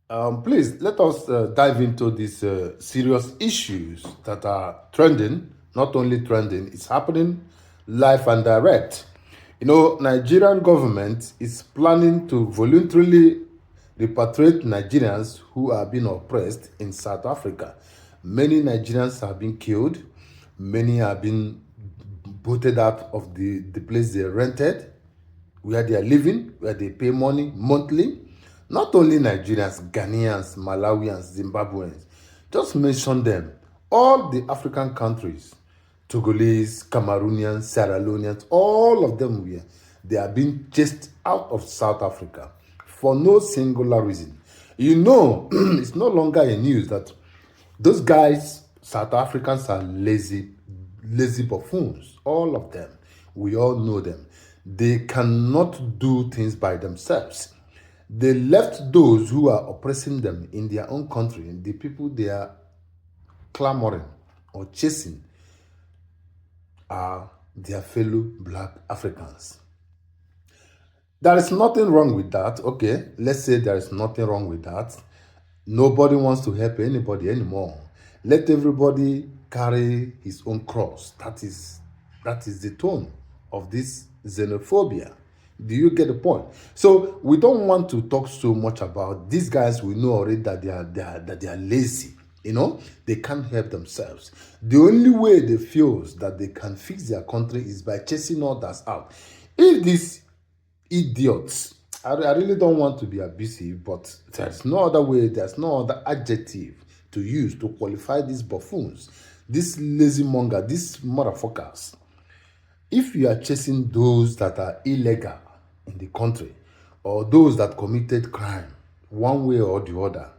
Please let us dive into these serious issues that are trending. Not only trending, it's happening live and direct. Nigerian government is planning to voluntarily repatriate Nigerians who are being oppressed in South Africa. Many Nigerians have been killed. Many have been booted out of the place they rented, where they are living, where they pay money monthly. Not only Nigerians, Ghanaians, Malawians, Zimbabweans, just mention them. All the African countries, Togolese, Cameroonians, Sierra Leoneans, all of them they are being chased out of South Africa for no singular reason. It's no longer a news that those guys, South Africans, are lazy buffoons. All of them. We all know them. They cannot do things by themselves. They left those who are oppressing them in their own country, the people they are clamoring or chasing are their fellow black Africans. There is nothing wrong with that. Okay, let's say there is nothing wrong with that. Nobody wants to help anybody anymore. Let everybody carry his own cross. That is the tone of this xenophobia. Do you get the point? So we don't want to talk so much about these guys. We know already that they are lazy. They can't help themselves. The only way they feel that they can fix their country is by chasing others out. If these idiots, I really don't want to be abusive, but there's no other way, there's no other adjective to use to qualify these buffoons, these lazy monger, these motherfuckers. If you are chasing those that are illegal in the country or those that committed crime one way or the other,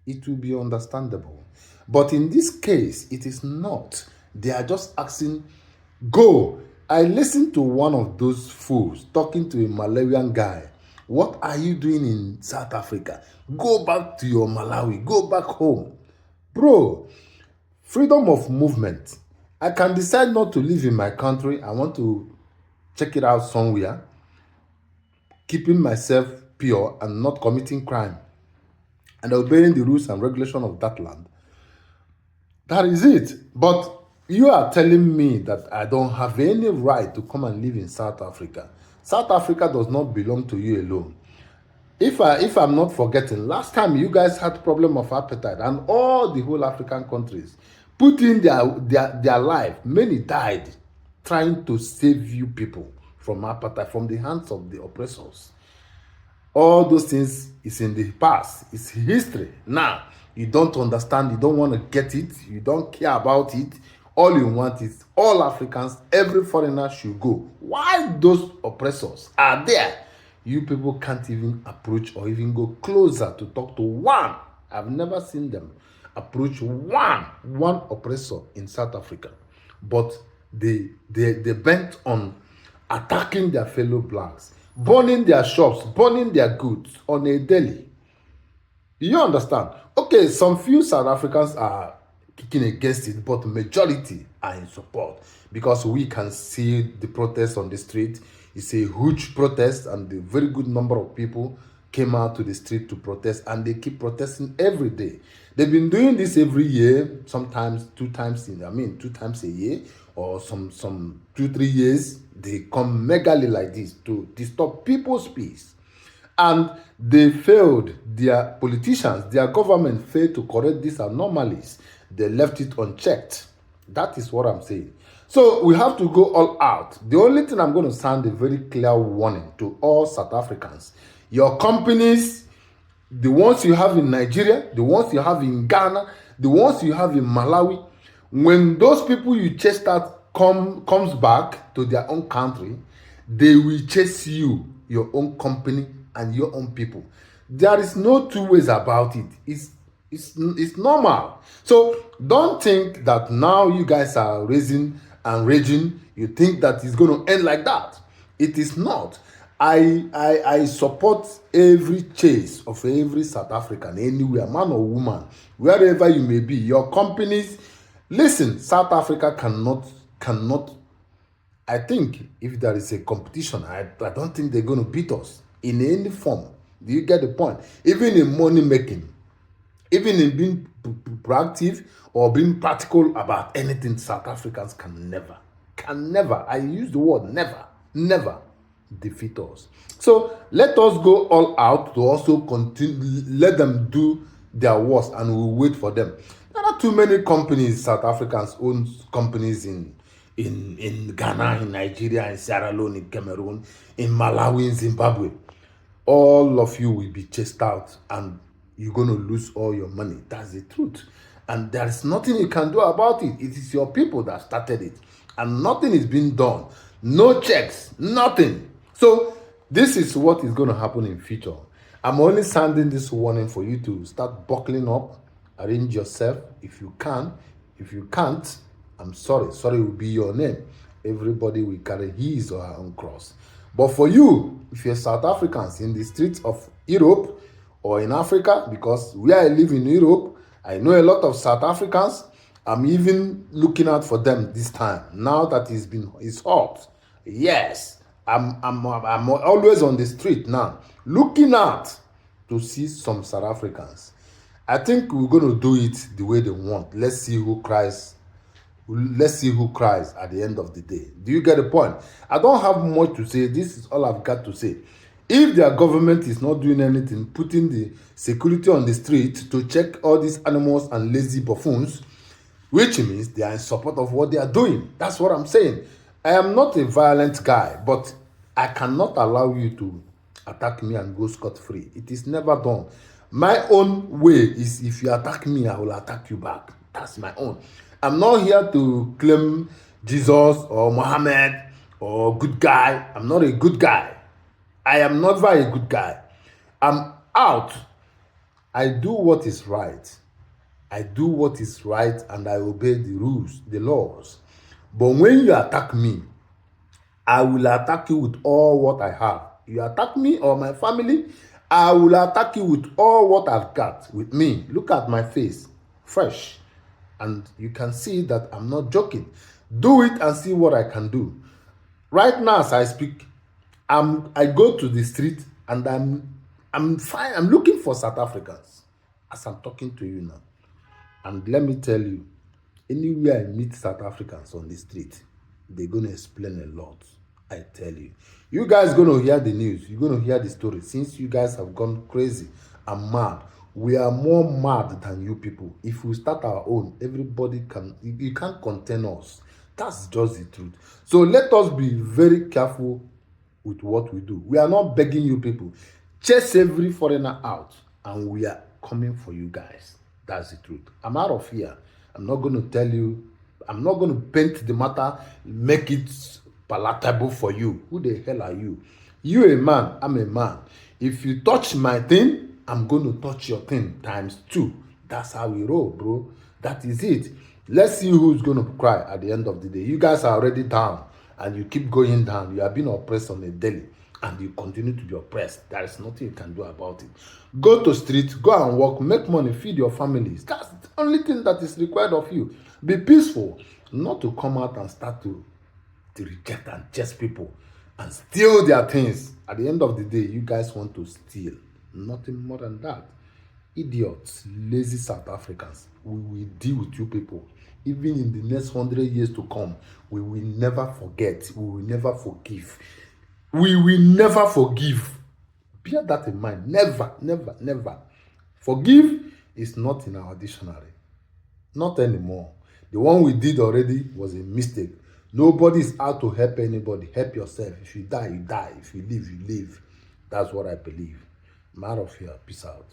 it will be understandable. But in this case, it is not. They are just asking, go. I listened to one of those fools talking to a Malawian guy. What are you doing in South Africa? Go back to your Malawi. Go back home. Bro, freedom of movement. I can decide not to live in my country. I want to check it out somewhere, keeping myself pure and not committing crime and obeying the rules and regulations of that land. That is it. But you are telling me that I don't have any right to come and live in South Africa. South Africa does not belong to you alone. If I'm not forgetting, last time you guys had problem of appetite and all the whole African countries put in their life. Many died trying to save you people from appetite, from the hands of the oppressors. All those things is in the past. It's history. Now, you don't understand. You don't want to get it. You don't care about it. All you want is all Africans, every foreigner should go. Why those oppressors are there? You people can't even approach or even go closer to talk to one. I've never seen them approach one oppressor in South Africa. But they bent on attacking their fellow blacks, burning their shops, burning their goods on a daily. You understand? Okay, some few South Africans are kicking against it, but majority are in support because we can see the protests on the street. It's a huge protest, and a very good number of people came out to the street to protest, and they keep protesting every day. They've been doing this every year, sometimes two times a year, or some 2-3 years. They come megally like this to disturb people's peace. And they failed, their politicians, their government failed to correct these anomalies. They left it unchecked. That is what I'm saying. So we have to go all out. The only thing I'm going to sound a very clear warning to all South Africans. Your companies, the ones you have in Nigeria, the ones you have in Ghana, the ones you have in Malawi, when those people you chased out comes back to their own country, they will chase you, your own company, and your own people. There is no two ways about it. It's normal. So don't think that now you guys are raising and raging. You think that it's going to end like that. It is not. I support every chase of every South African, anywhere, man or woman, wherever you may be. Your companies, listen, South Africa cannot. I think if there is a competition, I don't think they're going to beat us in any form. Do you get the point? Even in money making, even in being proactive or being practical about anything, South Africans can never, I use the word never defeat us. So let us go all out to also continue, let them do their worst, and we'll wait for them. There are too many companies, South Africans own companies in Ghana, in Nigeria, in Sierra Leone, in Cameroon, in Malawi, in Zimbabwe. All of you will be chased out and you're going to lose all your money. That's the truth. And there is nothing you can do about it. It is your people that started it. And nothing is being done. No checks, nothing. So this is what is going to happen in future. I'm only sending this warning for you to start buckling up, arrange yourself if you can. If you can't, I'm sorry. Sorry will be your name. Everybody will carry his or her own cross. But for you, if you're South Africans in the streets of Europe or in Africa, because where I live in Europe, I know a lot of South Africans. I'm even looking out for them this time. Now that it's hot. Yes, I'm always on the street now, looking out to see some South Africans. I think we're going to do it the way they want. Let's see who cries at the end of the day. Do you get the point? I don't have much to say. This is all I've got to say. If their government is not doing anything, putting the security on the street to check all these animals and lazy buffoons, which means they are in support of what they are doing. That's what I'm saying. I am not a violent guy, but I cannot allow you to attack me and go scot-free. It is never done. My own way is, if you attack me, I will attack you back. That's my own. I'm not here to claim Jesus or Muhammad or good guy. I'm not a good guy. I am never a good guy. I'm out. I do what is right. I do what is right and I obey the rules, the laws. But when you attack me, I will attack you with all what I have. You attack me or my family, I will attack you with all what I've got with me. Look at my face, fresh. And you can see that I'm not joking. Do it and see what I can do. Right now as I speak, I go to the street and I'm fine. I'm looking for South Africans as I'm talking to you now. And let me tell you, anywhere I meet South Africans on the street, they're going to explain a lot. I tell you. You guys going to hear the news. You're going to hear the story. Since you guys have gone crazy and mad, we are more mad than you people. If we start our own, everybody you can't contain us. That's just the truth. So let us be very careful with what we do. We are not begging you people. Chase every foreigner out and we are coming for you guys. That's the truth. I'm out of here. I'm not going to tell you. I'm not going to paint the matter, make it palatable for you. Who the hell are you? You a man, I'm a man. If you touch my thing, I'm going to touch your thing ×2. That's how we roll, bro. That is it. Let's see who's going to cry at the end of the day. You guys are already down and you keep going down. You are being oppressed on a daily and you continue to be oppressed. There is nothing you can do about it. Go to street, go and work, make money, feed your families. That's the only thing that is required of you. Be peaceful, not to come out and start to reject and chase people and steal their things. At the end of the day, you guys want to steal. Nothing more than that. Idiots, lazy South Africans. We will deal with you people. Even in the next 100 years to come, we will never forget. We will never forgive. We will never forgive. Bear that in mind. Never, never, never. Forgive is not in our dictionary. Not anymore. The one we did already was a mistake. Nobody is out to help anybody. Help yourself. If you die, you die. If you live, you live. That's what I believe. I'm out of here. Peace out.